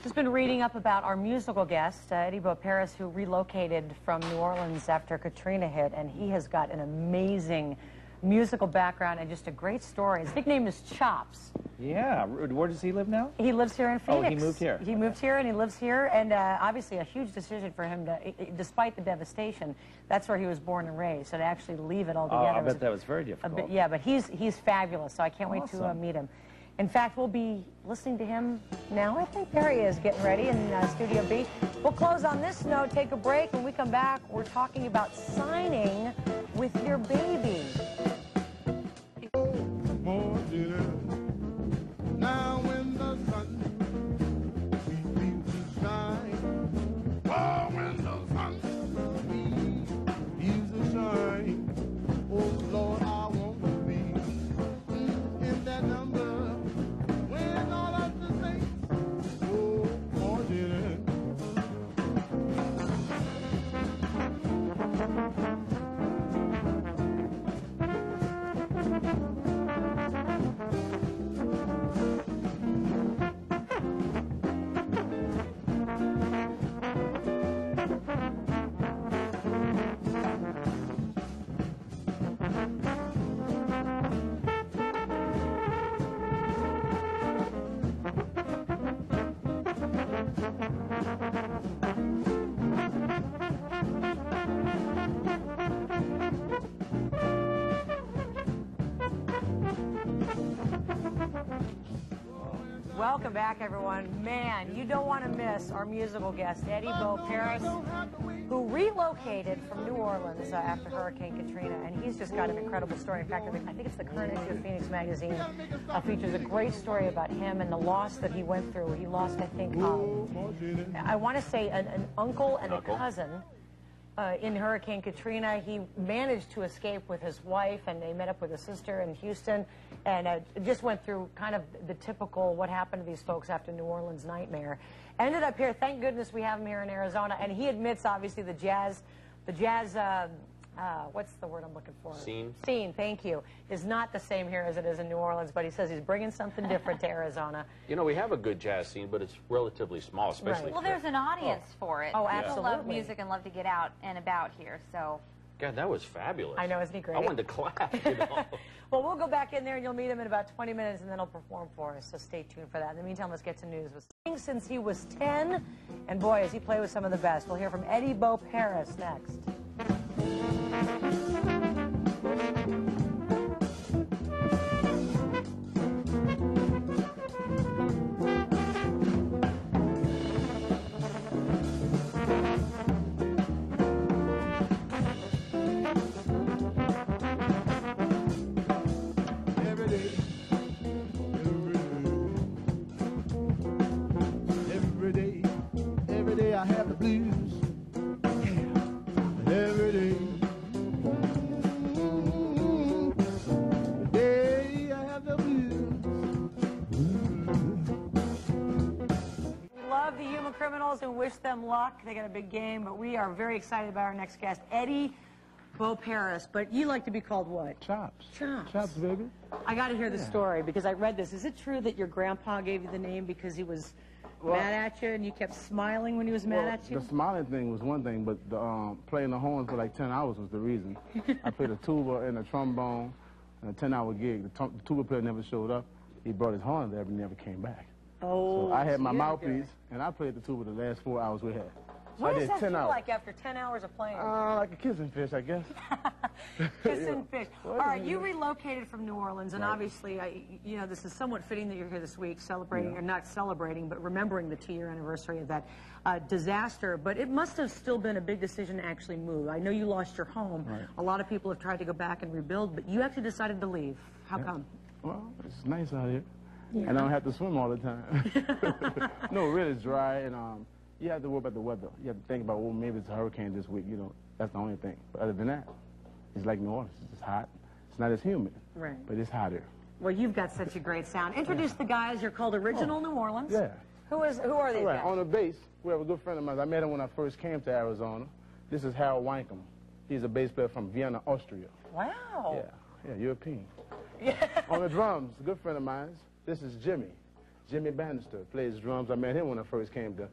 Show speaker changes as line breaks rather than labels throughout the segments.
Just been reading up about our musical guest, Eddie Beauparis, who relocated from New Orleans after Katrina hit, and he has got an amazing musical background and just a great story. His nickname is Chops.
Yeah. Where does he live now?
He lives here in Phoenix.
Oh, he moved here.
He moved here and he lives here, and obviously a huge decision for him to, despite the devastation, that's where he was born and raised, so to actually leave it all together.
Oh, I bet that was very difficult.
Yeah, but he's fabulous, so I can't wait to meet him. In fact, we'll be listening to him now. I think there he is, getting ready in Studio B. We'll close on this note, take a break. When we come back, we're talking about signing with your baby.
Now when the sun begins to shine, oh, when the sun begins to shine, oh Lord, I want to be in that number when all of the saints, oh, morning.
Welcome back, everyone. Man, you don't want to miss our musical guest, Eddie Beauparis, who relocated from New Orleans after Hurricane Katrina, and he's just got an incredible story. In fact, I think it's the current issue of Phoenix Magazine features a great story about him and the loss that he went through. He lost, I think, I want to say an uncle and a cousin. In Hurricane Katrina. He managed to escape with his wife, and they met up with his sister in Houston, and just went through kind of the typical what happened to these folks after New Orleans nightmare. Ended up here, thank goodness we have him here in Arizona, and he admits, obviously, the jazz, what's the word I'm looking for? Scene, thank you, is not the same here as it is in New Orleans, but he says he's bringing something different to Arizona.
You know, we have a good jazz scene, but it's relatively small, especially.
Right. Well, there's an audience for it.
Oh, absolutely.
People love music and love to get out and about here, so.
God, that was fabulous.
I know, isn't he great?
I wanted to clap, you know.
Well, we'll go back in there and you'll meet him in about 20 minutes and then he'll perform for us, so stay tuned for that. In the meantime, let's get to news. Since he was 10, and boy, has he played with some of the best. We'll hear from Eddie Beauparis next.
Every day I have the blues. Yeah. Every day. Day I have the blues.
We love the Human Criminals and wish them luck. They got a big game, but we are very excited about our next guest, Eddie Beauparis. But you like to be called what?
Chops.
Chops.
Chops, baby.
I got to hear the story because I read this. Is it true that your grandpa gave you the name because he was mad at you and you kept smiling when he was mad at you?
The smiling thing was one thing, but the, playing the horns for like 10 hours was the reason. I played a tuba and a trombone in a 10-hour gig. The tuba player never showed up. He brought his horn there, but he never came back.
Oh,
so I had my mouthpiece, and I played the tuba the last 4 hours we had. So
what
I
does
did
that
10
feel
hours.
like after 10 hours of playing?
Like a kissing fish, I guess.
Kissing fish. All right, you relocated from New Orleans, and obviously, you know, this is somewhat fitting that you're here this week celebrating, or not celebrating, but remembering the 2-year anniversary of that disaster. But it must have still been a big decision to actually move. I know you lost your home. Right. A lot of people have tried to go back and rebuild, but you actually decided to leave. How come?
Well, it's nice out here. Yeah. And I don't have to swim all the time. No, really, it's dry, and you have to worry about the weather. You have to think about, well, maybe it's a hurricane this week, you know. That's the only thing. But other than that, it's like New Orleans. It's hot. It's not as humid. Right. But it's hotter.
Well, you've got such a great sound. Introduce the guys. You're called Original New Orleans.
Yeah.
Who are these guys?
On the bass, we have a good friend of mine. I met him when I first came to Arizona. This is Harold Wankum. He's a bass player from Vienna, Austria.
Wow.
Yeah, European. Yeah. On the drums, a good friend of mine. This is Jimmy. Jimmy Bannister plays drums. I met him when I first came to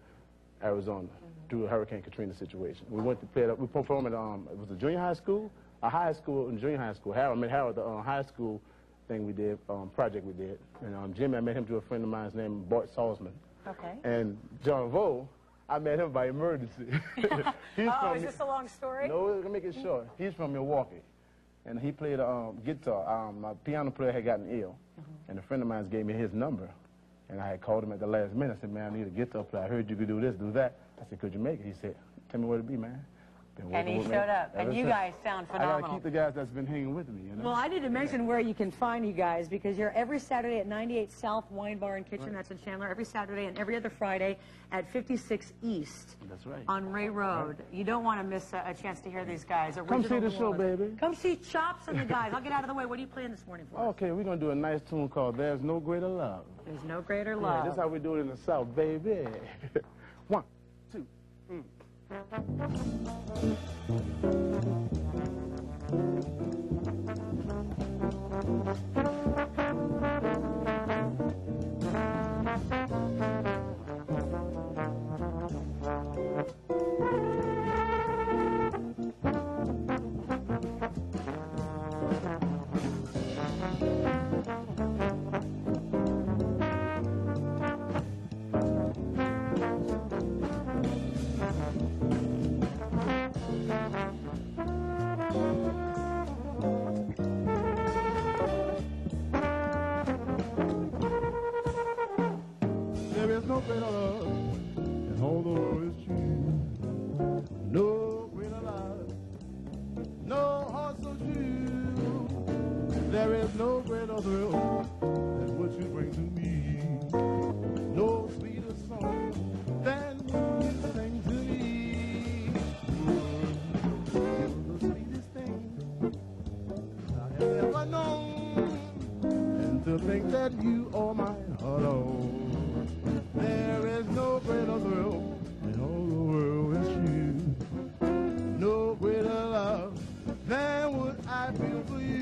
Arizona through the Hurricane Katrina situation. We went to play it. We performed at it was a junior high school, a high school and junior high school. Harold, I met Harold, the high school thing we did, project we did. And Jimmy, I met him through a friend of mine named Bart Salzman.
Okay.
And John Vole, I met him by emergency.
Is this a long story?
No, we're gonna make it short. He's from Milwaukee, and he played guitar. My piano player had gotten ill, and a friend of mine gave me his number, and I had called him at the last minute. I said, "Man, I need a guitar player. I heard you could do this, do that." I said, "Could you make it?" He said, "Tell me where to be, man."
And he showed up, and you guys sound phenomenal.
I gotta keep the guys that's been hanging with me, you know.
Well, I need to mention where you can find you guys, because you're every Saturday at 98 South Wine Bar and Kitchen. Right. That's in Chandler. Every Saturday and every other Friday at 56 East.
That's right.
On Ray Road. Right. You don't want to miss a chance to hear these guys.
Come see the show, baby.
Come see Chops and the guys. I'll get out of the way. What are you playing this morning for?
Okay, we're gonna do a nice tune called "There's No Greater Love."
There's no greater love.
Yeah, this is how we do it in the South, baby. 1, 2, There is no greater love in all the world is true. No greater love, no heart so true. There is no greater thrill than what you bring to me. No sweeter song than what you sing to me. You're the sweetest thing I have ever known, and to think that you are mine alone. There is no greater thrill in all the world is true. No greater love than what I feel for you.